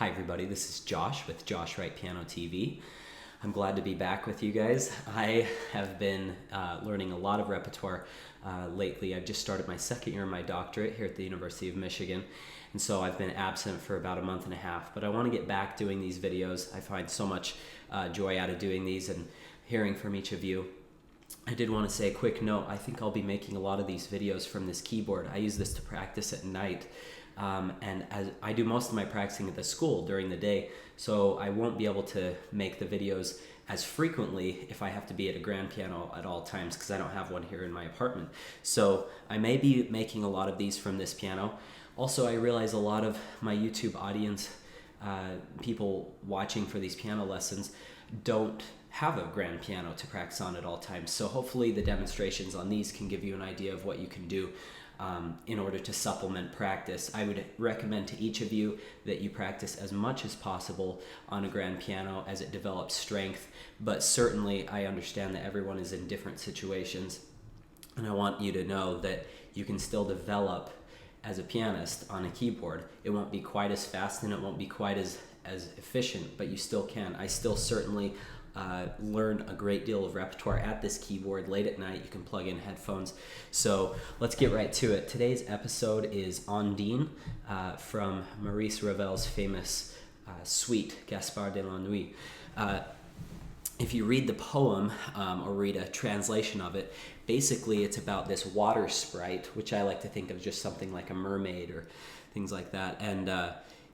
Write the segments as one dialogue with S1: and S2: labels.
S1: Hi everybody, this is Josh with Josh Wright Piano TV. I'm glad to be back with you guys. I have been learning a lot of repertoire lately. I've just started my second year of my doctorate here at the University of Michigan, and so I've been absent for about a month and a half, but I want to get back doing these videos. I find so much joy out of doing these and hearing from each of you. I did want to say a quick note. I think I'll be making a lot of these videos from this keyboard. I use this to practice at night. And as I do most of my practicing at the school during the day, so I won't be able to make the videos as frequently if I have to be at a grand piano at all times because I don't have one here in my apartment. So I may be making a lot of these from this piano. Also, I realize a lot of my YouTube audience, people watching for these piano lessons, don't have a grand piano to practice on at all times. So hopefully the demonstrations on these can give you an idea of what you can do in order to supplement practice. I would recommend to each of you that you practice as much as possible on a grand piano as it develops strength, but certainly I understand that everyone is in different situations, and I want you to know that you can still develop as a pianist on a keyboard. It won't be quite as fast and it won't be quite as efficient, but you still can. I still certainly learn a great deal of repertoire at this keyboard late at night. You can plug in headphones. So let's get right to it. Today's episode is Ondine from Maurice Ravel's famous suite, Gaspard de la Nuit. If you read the poem or read a translation of it, basically it's about this water sprite, which I like to think of just something like a mermaid or things like that. And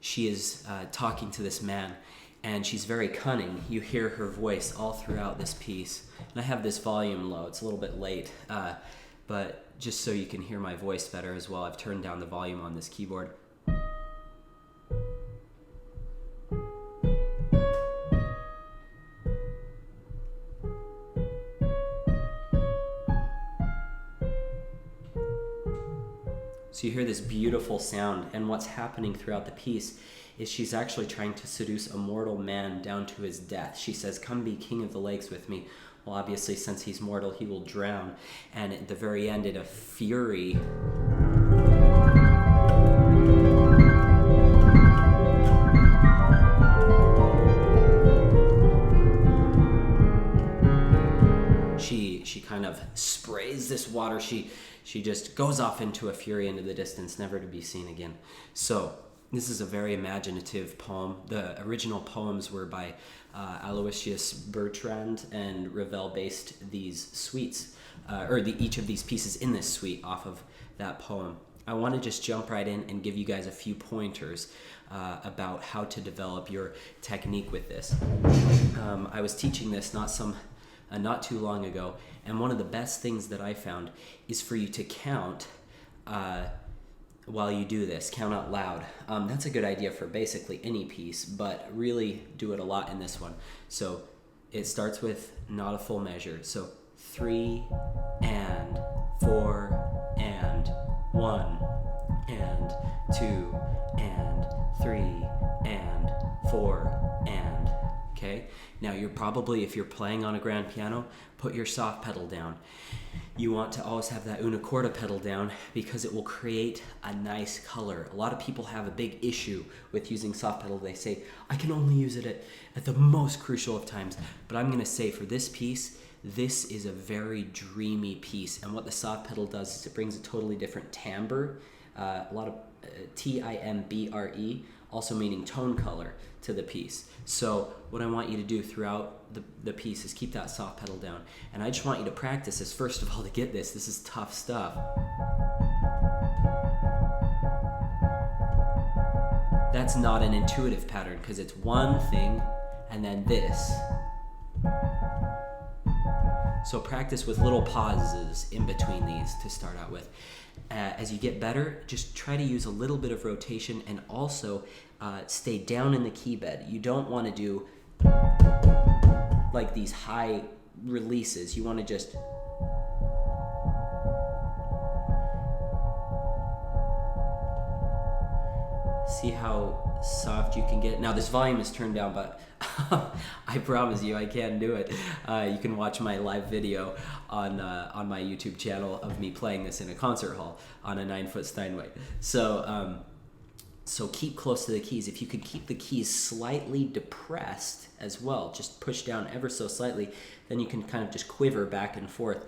S1: she is talking to this man, and she's very cunning. You hear her voice all throughout this piece. And I have this volume low. It's a little bit late, but just so you can hear my voice better as well, I've turned down the volume on this keyboard. So you hear this beautiful sound, and what's happening throughout the piece is she's actually trying to seduce a mortal man down to his death. She says, "Come be king of the lakes with me." Well, obviously, since he's mortal, he will drown. And at the very end, in a fury, she kind of sprays this water. She just goes off into a fury into the distance, never to be seen again. So this is a very imaginative poem. The original poems were by Aloysius Bertrand, and Ravel based these suites, each of these pieces in this suite off of that poem. I want to just jump right in and give you guys a few pointers about how to develop your technique with this. I was teaching this not too long ago, and one of the best things that I found is for you to count while you do this. Count out loud. That's a good idea for basically any piece, but really do it a lot in this one. So it starts with not a full measure. So 3 and 4 and 1 and 2 and 3 and 4 and. Okay? Now you're probably, if you're playing on a grand piano, put your soft pedal down. You want to always have that una corda pedal down because it will create a nice color. A lot of people have a big issue with using soft pedal. They say, I can only use it at the most crucial of times. But I'm going to say for this piece, this is a very dreamy piece. And what the soft pedal does is it brings a totally different timbre, a lot of timbre, also meaning tone color to the piece. So what I want you to do throughout the piece is keep that soft pedal down. And I just want you to practice this, first of all, to get this. This is tough stuff. That's not an intuitive pattern because it's one thing and then this. So practice with little pauses in between these to start out with. As you get better, just try to use a little bit of rotation and also stay down in the key bed. You don't want to do like these high releases. You want to just see how soft you can get. Now this volume is turned down, but I promise you I can do it. You can watch my live video on my YouTube channel of me playing this in a concert hall on a 9-foot Steinway. So So keep close to the keys. If you could keep the keys slightly depressed as well, just push down ever so slightly, then you can kind of just quiver back and forth.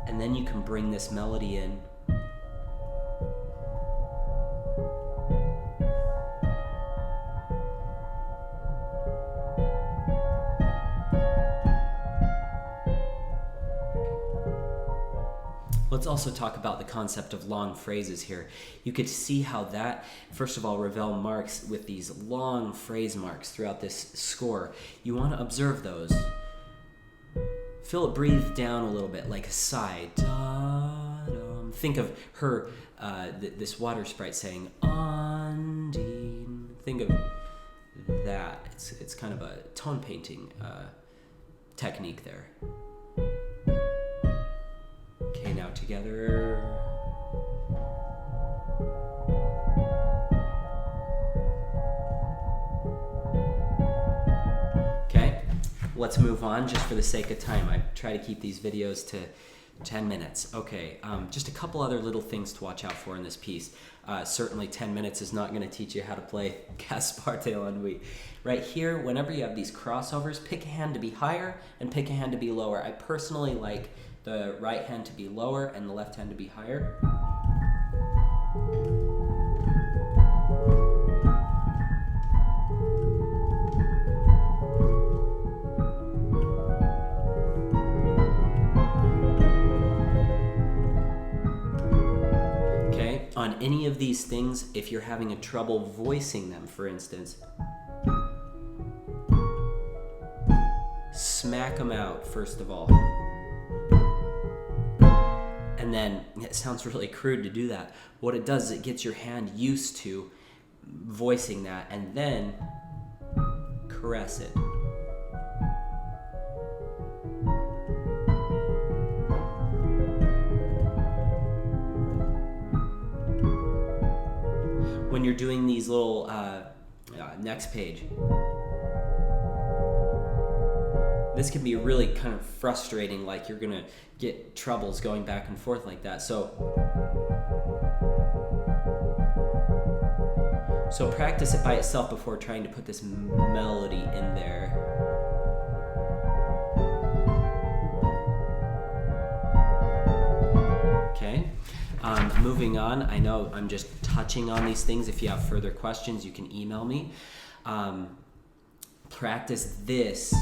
S1: And then you can bring this melody in. Let's also talk about the concept of long phrases here. You could see how that, first of all, Ravel marks with these long phrase marks throughout this score. You want to observe those. Feel it breathe down a little bit, like a sigh. Da-dum. Think of her, this water sprite saying, Ondine. Think of that. It's kind of a tone painting technique there. Okay, now together. Okay, let's move on just for the sake of time. I try to keep these videos to 10 minutes. Okay, just a couple other little things to watch out for in this piece. Certainly 10 minutes is not going to teach you how to play Gaspard on Nuit. Right here, whenever you have these crossovers, pick a hand to be higher and pick a hand to be lower. I personally like the right hand to be lower and the left hand to be higher. Okay, on any of these things, if you're having a trouble voicing them, for instance, smack them out first of all. And then, it sounds really crude to do that. What it does is it gets your hand used to voicing that, and then caress it. When you're doing these little, next page, this can be really kind of frustrating, like you're gonna get troubles going back and forth like that. So practice it by itself before trying to put this melody in there. Okay, moving on. I know I'm just touching on these things. If you have further questions, you can email me. Practice this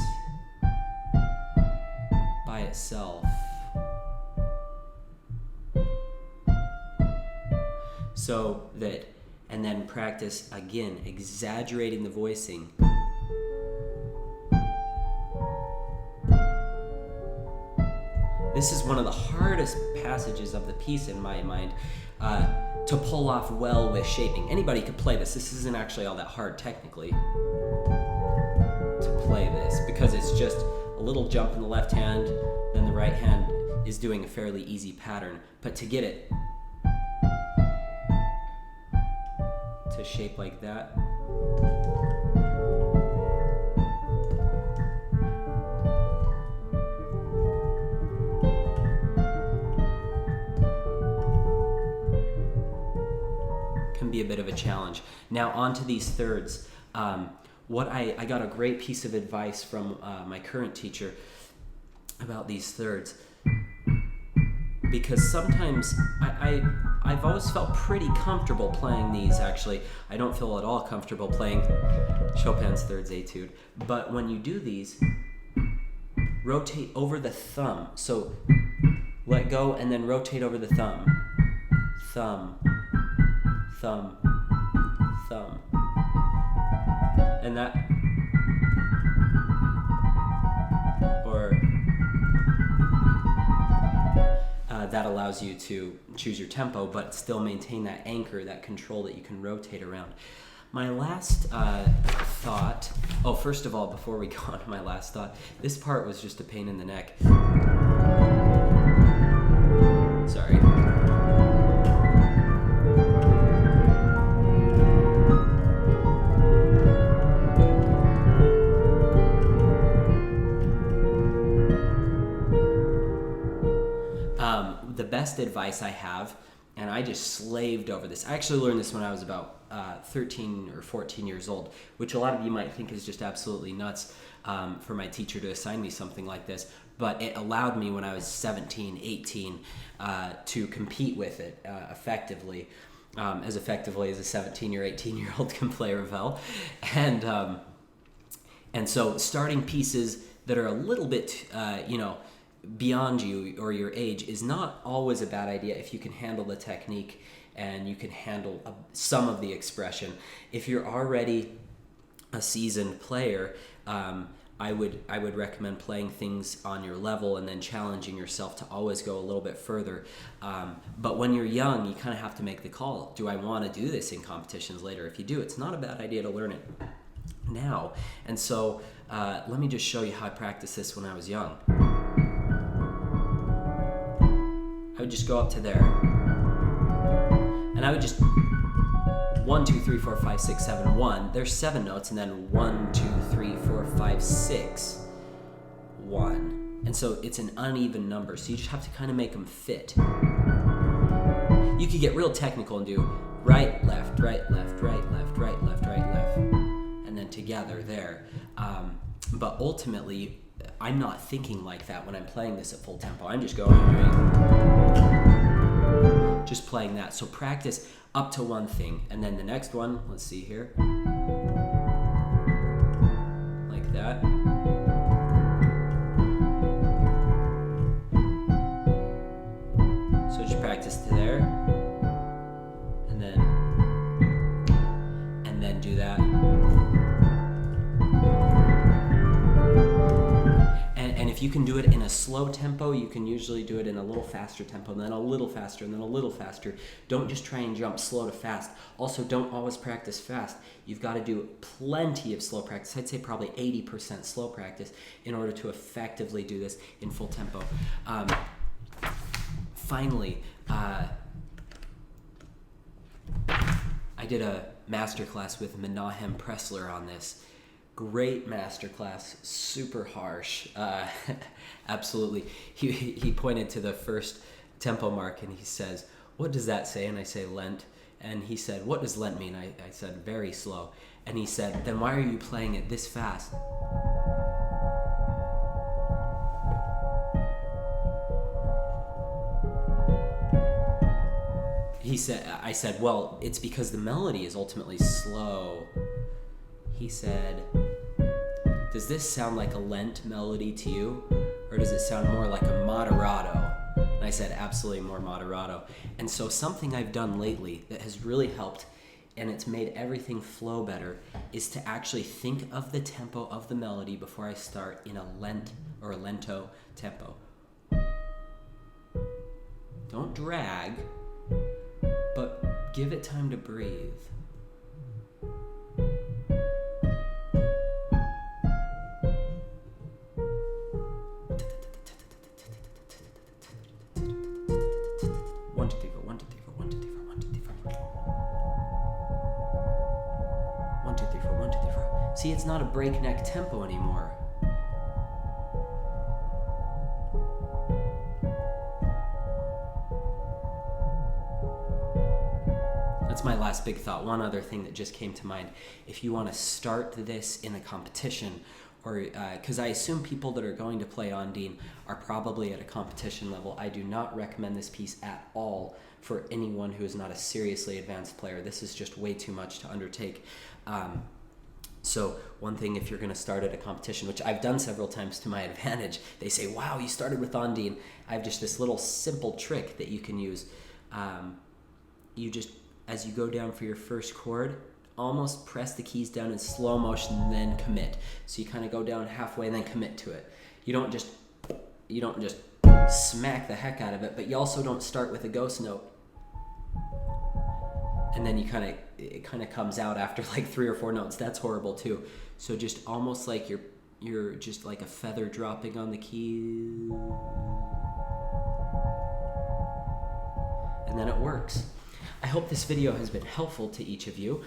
S1: by itself. So that, and then practice again, exaggerating the voicing. This is one of the hardest passages of the piece in my mind to pull off well with shaping. Anybody could play this. This isn't actually all that hard technically to play this, because it's just a little jump in the left hand, then the right hand is doing a fairly easy pattern. But to get it to shape like that, can be a bit of a challenge. Now on to these thirds. What I got a great piece of advice from my current teacher about these thirds, because sometimes I've always felt pretty comfortable playing these. Actually, I don't feel at all comfortable playing Chopin's Thirds Etude. But when you do these, rotate over the thumb. So let go and then rotate over the thumb. Thumb, thumb, thumb. And that, or that allows you to choose your tempo, but still maintain that anchor, that control that you can rotate around. My last thought, first of all, before we go on to my last thought, this part was just a pain in the neck. Sorry. The best advice I have, and I just slaved over this. I actually learned this when I was about 13 or 14 years old, which a lot of you might think is just absolutely nuts for my teacher to assign me something like this. But it allowed me when I was 17, 18 to compete with it effectively as a 17 or 18-year-old can play Ravel. And so starting pieces that are a little bit, beyond you or your age is not always a bad idea if you can handle the technique and you can handle some of the expression. If you're already a seasoned player, I would recommend playing things on your level and then challenging yourself to always go a little bit further. But when you're young, you kind of have to make the call. Do I want to do this in competitions later? If you do, it's not a bad idea to learn it now. And so let me just show you how I practiced this when I was young. I would just go up to there, and I would just 1, 2, 3, 4, 5, 6, 7, 1. There's 7 notes, and then 1, 2, 3, 4, 5, 6, 1. And so it's an uneven number, so you just have to kind of make them fit. You could get real technical and do right, left, right, left, right, left, right, left, right, left, and then together there. But ultimately, I'm not thinking like that when I'm playing this at full tempo. I'm just going, just playing that. So practice up to one thing, and then the next one, let's see here, like that. So just practice to there, and then do that. And if you can do it in a slow tempo, you can usually do it in a little faster tempo, and then a little faster, and then a little faster. Don't just try and jump slow to fast. Also, don't always practice fast. You've got to do plenty of slow practice. I'd say probably 80% slow practice in order to effectively do this in full tempo. Finally, I did a masterclass with Menahem Pressler on this. Great masterclass, super harsh, absolutely. He pointed to the first tempo mark and he says, "What does that say?" And I say, "Lent." And he said, "What does Lent mean?" I said, "Very slow." And he said, "Then why are you playing it this fast?" I said, "Well, it's because the melody is ultimately slow." He said, "Does this sound like a Lent melody to you? Or does it sound more like a moderato?" And I said, "Absolutely more moderato." And so something I've done lately that has really helped, and it's made everything flow better, is to actually think of the tempo of the melody before I start in a Lent or a lento tempo. Don't drag, but give it time to breathe. See, it's not a breakneck tempo anymore. That's my last big thought. One other thing that just came to mind. If you want to start this in a competition, or because I assume people that are going to play Ondine are probably at a competition level, I do not recommend this piece at all for anyone who is not a seriously advanced player. This is just way too much to undertake. So one thing, if you're going to start at a competition, which I've done several times to my advantage, they say, "Wow, you started with Ondine." I have just this little simple trick that you can use. You just, as you go down for your first chord, almost press the keys down in slow motion and then commit. So you kind of go down halfway and then commit to it. You don't just smack the heck out of it, but you also don't start with a ghost note. And then it kind of comes out after like 3 or 4 notes. That's horrible too. So just almost like you're just like a feather dropping on the key. And then it works. I hope this video has been helpful to each of you.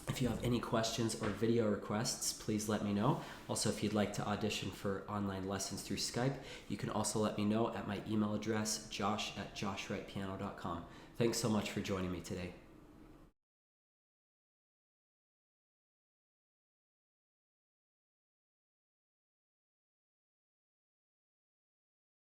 S1: If you have any questions or video requests, please let me know. Also, if you'd like to audition for online lessons through Skype, you can also let me know at my email address, josh@joshwrightpiano.com. Thanks so much for joining me today.